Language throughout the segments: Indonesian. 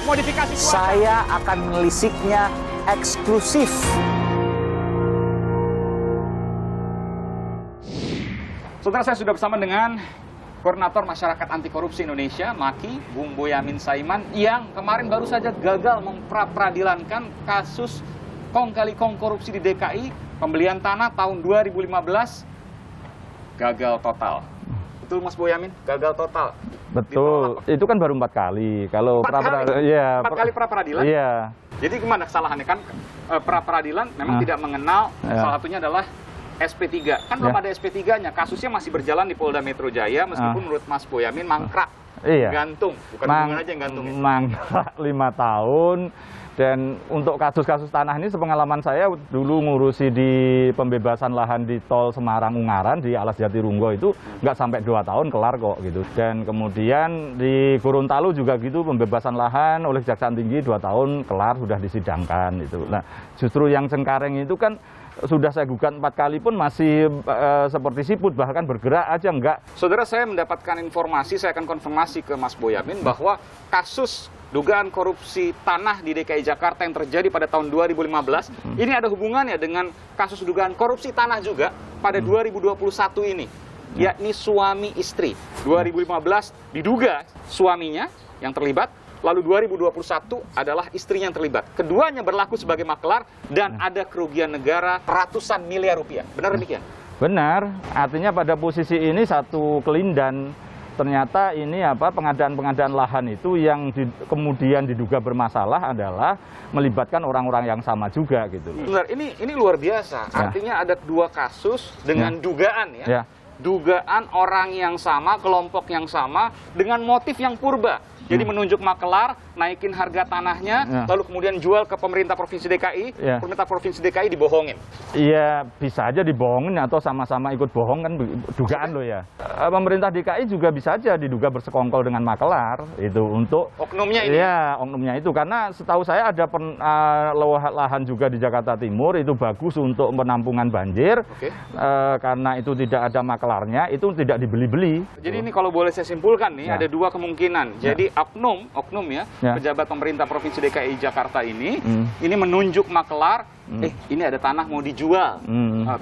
teknik modifikasi cuaca. Saya akan menelisiknya eksklusif. Saudara, saya sudah bersama dengan Koordinator Masyarakat Anti Korupsi Indonesia, MAKI, Bung Boyamin Saiman, yang kemarin baru saja gagal memperadilankan kasus kong kali kong korupsi di DKI, pembelian tanah tahun 2015, gagal total. Betul Mas Boyamin? Gagal total. Betul, itu kan baru 4 kali. Kalau 4 kali? ya, 4 kali pra-peradilan? Iya. Jadi gimana kesalahannya? Kan pra-peradilan memang tidak mengenal, salah satunya adalah SP3. Kan belum ada SP3-nya, kasusnya masih berjalan di Polda Metro Jaya, meskipun menurut Mas Boyamin mangkrak, gantung, bukan hubungan aja yang gantung. Mangkrak 5 tahun, dan untuk kasus-kasus tanah ini sepengalaman saya dulu ngurusi di pembebasan lahan di Tol Semarang-Ungaran, di Alas Jatirunggo itu nggak sampai 2 tahun kelar kok gitu. Dan kemudian di Gorontalo juga gitu, pembebasan lahan oleh Kejaksaan Tinggi 2 tahun kelar, sudah disidangkan itu. Nah, justru yang Cengkareng itu kan sudah saya gugat 4 kali pun masih seperti siput, bahkan bergerak aja enggak. Saudara, saya mendapatkan informasi, saya akan konfirmasi ke Mas Boyamin bahwa kasus dugaan korupsi tanah di DKI Jakarta yang terjadi pada tahun 2015 ini ada hubungannya dengan kasus dugaan korupsi tanah juga pada 2021 ini, yakni suami istri. 2015 diduga suaminya yang terlibat, lalu 2021 adalah istrinya yang terlibat. Keduanya berlaku sebagai maklar dan ada kerugian negara ratusan miliar rupiah. Benar demikian? Benar, artinya pada posisi ini satu kelindan. Ternyata ini pengadaan lahan itu yang kemudian diduga bermasalah adalah melibatkan orang-orang yang sama juga gitu. Benar, ini luar biasa. Artinya ada 2 kasus dengan dugaan ya. Dugaan orang yang sama, kelompok yang sama dengan motif yang purba. Jadi menunjuk makelar, naikin harga tanahnya, lalu kemudian jual ke pemerintah Provinsi DKI, pemerintah Provinsi DKI dibohongin. Iya, bisa aja dibohongin atau sama-sama ikut bohong kan, dugaan loh ya. Pemerintah DKI juga bisa aja diduga bersekongkol dengan makelar itu untuk oknumnya ini. Iya, oknumnya itu, karena setahu saya ada lahan juga di Jakarta Timur itu bagus untuk penampungan banjir. Karena itu tidak ada makelarnya, itu tidak dibeli-beli. Jadi ini kalau boleh saya simpulkan nih, ada 2 kemungkinan. Jadi oknum ya, pejabat pemerintah Provinsi DKI Jakarta ini menunjuk makelar, ini ada tanah mau dijual,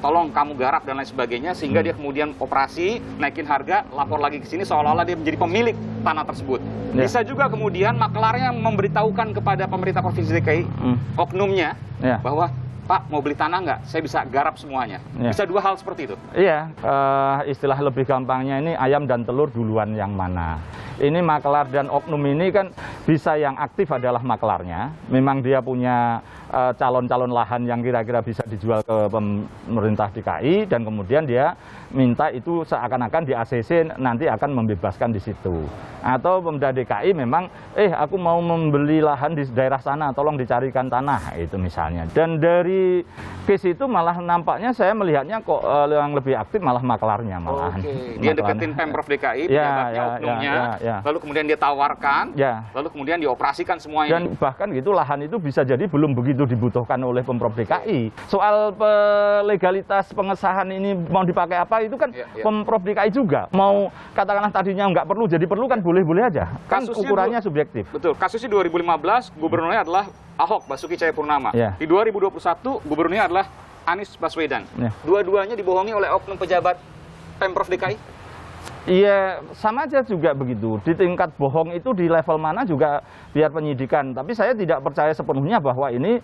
tolong kamu garap dan lain sebagainya, sehingga dia kemudian operasi, naikin harga, lapor lagi ke sini seolah-olah dia menjadi pemilik tanah tersebut. Bisa juga kemudian makelarnya memberitahukan kepada pemerintah Provinsi DKI, oknumnya, bahwa Pak, mau beli tanah nggak? Saya bisa garap semuanya. Bisa 2 hal seperti itu? Iya, istilah lebih gampangnya ini ayam dan telur duluan yang mana. Ini makelar dan oknum ini kan bisa yang aktif adalah makelarnya. Memang dia punya calon-calon lahan yang kira-kira bisa dijual ke pemerintah DKI, dan kemudian dia minta itu seakan-akan di ACC nanti akan membebaskan di situ. Atau pemerintah DKI memang, aku mau membeli lahan di daerah sana, tolong dicarikan tanah, itu misalnya. Dan dari case itu malah nampaknya saya melihatnya kok yang lebih aktif malah makelarnya malahan. Dia deketin Pemprov DKI, pejabatnya, oknumnya, lalu kemudian dia tawarkan, lalu kemudian dioperasikan semuanya. Dan bahkan gitu lahan itu bisa jadi belum begitu dibutuhkan oleh Pemprov DKI. Soal legalitas pengesahan ini mau dipakai apa itu kan Pemprov DKI juga. Mau katakanlah tadinya nggak perlu jadi perlu kan boleh-boleh aja. Kan ukurannya subjektif. Betul. Kasusnya 2015 gubernurnya adalah Ahok Basuki Cahayapurnama. Di 2021 gubernurnya adalah Anies Baswedan. Dua-duanya dibohongi oleh oknum pejabat Pemprov DKI. Iya, sama aja juga begitu. Di tingkat bohong itu di level mana juga biar penyidikan. Tapi saya tidak percaya sepenuhnya bahwa ini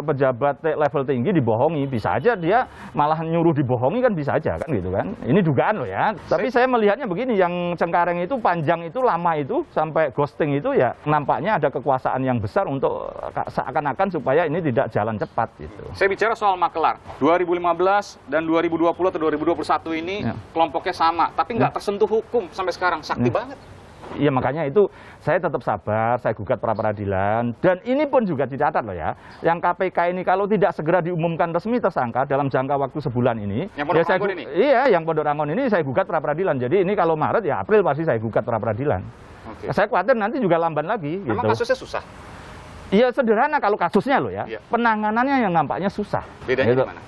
pejabat level tinggi dibohongi. Bisa aja dia malah nyuruh dibohongi kan, bisa aja kan gitu kan. Ini dugaan loh ya. Tapi saya melihatnya begini, yang Cengkareng itu panjang itu, lama itu, sampai ghosting itu ya nampaknya ada kekuasaan yang besar untuk seakan-akan supaya ini tidak jalan cepat gitu. Saya bicara soal makelar. 2015 dan 2020 atau 2021 ini kelompoknya sama. Tapi nggak tersentuh hukum sampai sekarang, sakti banget. Iya, makanya itu saya tetap sabar, saya gugat pra-peradilan, dan ini pun juga dicatat loh ya, yang KPK ini kalau tidak segera diumumkan resmi tersangka dalam jangka waktu sebulan ini, yang Pondok Rangon ini? Iya, yang Pondok Rangon ini saya gugat pra-peradilan. Jadi ini kalau Maret ya April pasti saya gugat pra-peradilan. Saya khawatir nanti juga lamban lagi. Memang gitu. kasusnya susah? Iya, sederhana kalau kasusnya loh ya, penanganannya yang nampaknya susah. Bedanya di mana?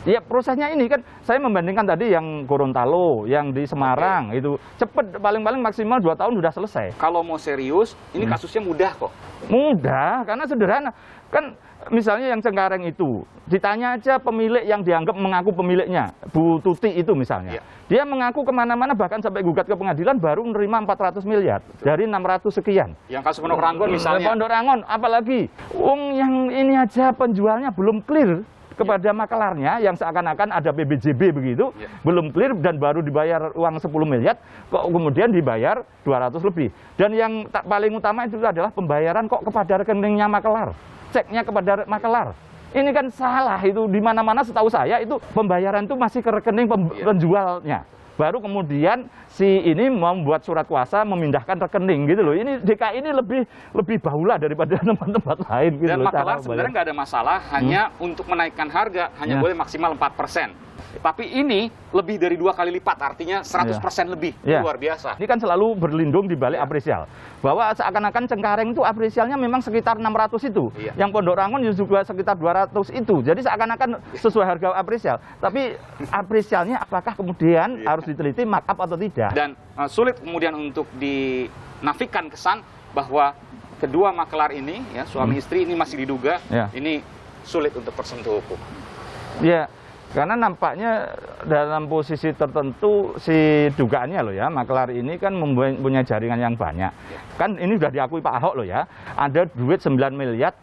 Ya prosesnya ini kan saya membandingkan tadi yang Gorontalo, yang di Semarang itu cepet, paling-paling maksimal 2 tahun sudah selesai. Kalau mau serius, ini kasusnya mudah kok. Mudah karena sederhana. Kan misalnya yang Cengkareng itu ditanya aja pemilik yang dianggap mengaku pemiliknya, Bu Tuti itu misalnya. Iya. Dia mengaku kemana-mana bahkan sampai gugat ke pengadilan baru menerima 400 miliar dari 600 sekian. Yang kasus Pondok Ranggon misalnya. Pondok Rangon, apalagi wong yang ini aja penjualnya belum clear kepada makelarnya yang seakan-akan ada PBJB begitu, belum clear dan baru dibayar uang 10 miliar, kok kemudian dibayar 200 lebih. Dan yang paling utama itu adalah pembayaran kok kepada rekeningnya makelar, ceknya kepada makelar. Ini kan salah itu, di mana-mana setahu saya itu pembayaran itu masih ke rekening penjualnya. Baru kemudian si ini membuat surat kuasa memindahkan rekening gitu loh. Ini DKI ini lebih baula daripada tempat-tempat lain gitu. Dan loh, makelar sebenarnya nggak ada masalah, hanya untuk menaikkan harga hanya boleh maksimal 4%. Tapi ini lebih dari 2 kali lipat, artinya 100% lebih. Ya. Luar biasa. Ini kan selalu berlindung di balik apresial. Bahwa seakan-akan Cengkareng itu apresialnya memang sekitar 600 itu. Iya. Yang Pondok Rangon juga sekitar 200 itu. Jadi seakan-akan sesuai harga apresial. Tapi apresialnya apakah kemudian harus diteliti markup atau tidak? Dan sulit kemudian untuk dinafikan kesan bahwa kedua makelar ini, ya, suami istri ini masih diduga, ini sulit untuk tersentuh hukum. Ya. Karena nampaknya dalam posisi tertentu si dugaannya loh ya, makelar ini kan mempunyai jaringan yang banyak. Kan ini sudah diakui Pak Ahok loh ya, ada duit 9 miliar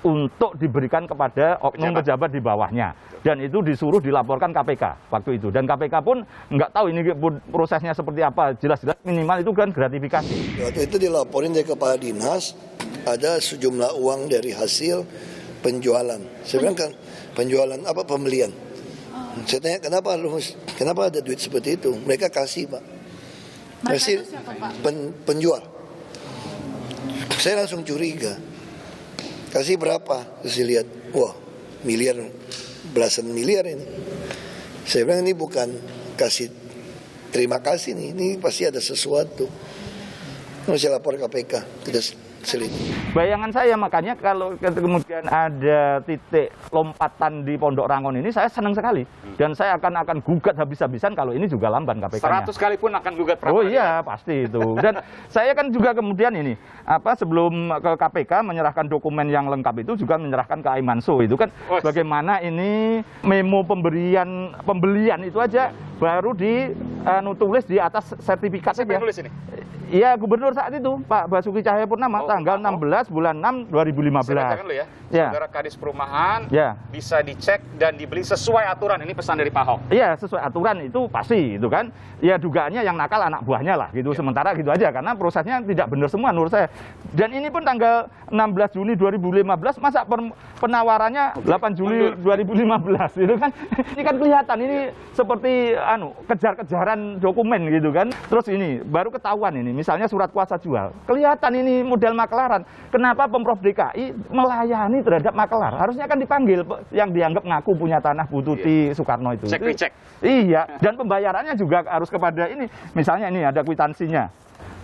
untuk diberikan kepada oknum pejabat di bawahnya. Dan itu disuruh dilaporkan KPK waktu itu. Dan KPK pun nggak tahu ini prosesnya seperti apa, jelas-jelas minimal itu kan gratifikasi. Waktu itu dilaporin dari kepala dinas, ada sejumlah uang dari hasil penjualan. Saya bilang kan, penjualan apa, pembelian. Saya tanya kenapa ada duit seperti itu? Mereka kasih Pak. Kasih penjual. Saya langsung curiga. Kasih berapa? Terus saya lihat, wah miliar, belasan miliar ini. Saya bilang ini bukan kasih terima kasih nih, ini pasti ada sesuatu. Lalu saya lapor KPK, kita selidiki. Bayangan saya makanya kalau kemudian ada titik lompatan di Pondok Rangon ini, saya senang sekali. Dan saya akan gugat habis-habisan kalau ini juga lamban KPK-nya. 100 kali pun akan gugat Oh iya, pasti itu. Dan saya kan juga kemudian ini, sebelum ke KPK menyerahkan dokumen yang lengkap itu juga menyerahkan ke Aimanso. Itu kan bagaimana ini memo pembelian itu aja baru ditulis di atas sertifikat. Siapa yang nulis ini? Iya, gubernur saat itu, Pak Basuki Cahayapurnama, tanggal 16 bulan 6 2015. Saya bacakan dulu ya. Saudara Kadis Perumahan bisa dicek dan dibeli sesuai aturan. Ini pesan dari Pak Ahok. Iya, sesuai aturan itu pasti, itu kan. Ya dugaannya yang nakal anak buahnya lah, gitu. Sementara gitu aja, karena prosesnya tidak benar semua menurut saya. Dan ini pun tanggal 16 Juni 2015, masa penawarannya 8 Juli 2015, gitu kan. Ini kan kelihatan, ini seperti kejar-kejaran dokumen gitu kan. Terus ini, baru ketahuan ini, misalnya surat kuasa jual. Kelihatan ini model makelaran. Kenapa Pemprov DKI melayani terhadap makelar? Harusnya kan dipanggil yang dianggap ngaku punya tanah Bu Tuti Soekarno itu. Cek. Iya, dan pembayarannya juga harus kepada ini. Misalnya ini ada kwitansinya.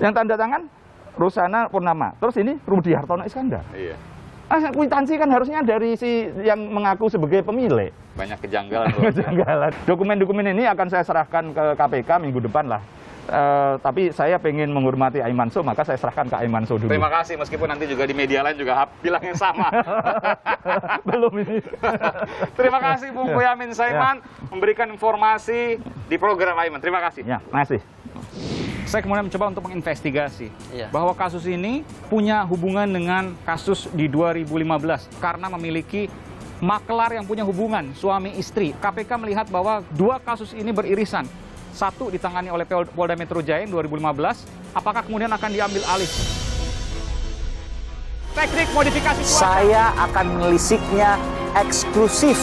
Yang tanda tangan Rosana Purnama. Terus ini Rudi Hartono Iskandar. Iya. Kwitansi kan harusnya dari si yang mengaku sebagai pemilik. Banyak kejanggalan. Kejanggalan. Dokumen-dokumen ini akan saya serahkan ke KPK minggu depan lah. Tapi saya pengen menghormati Aimanso, maka saya serahkan ke Aimanso dulu. Terima kasih, meskipun nanti juga di media lain juga bilang yang sama. Belum ini. Terima kasih Bung Boyamin Saiman memberikan informasi di program Aiman. Terima kasih. Ya, makasih. Saya kemudian mencoba untuk menginvestigasi bahwa kasus ini punya hubungan dengan kasus di 2015 karena memiliki makelar yang punya hubungan suami istri. KPK melihat bahwa dua kasus ini beririsan. Satu ditangani oleh Polda Metro Jaya yang 2015, apakah kemudian akan diambil alih? Teknik modifikasi cuaca. Saya akan melisiknya eksklusif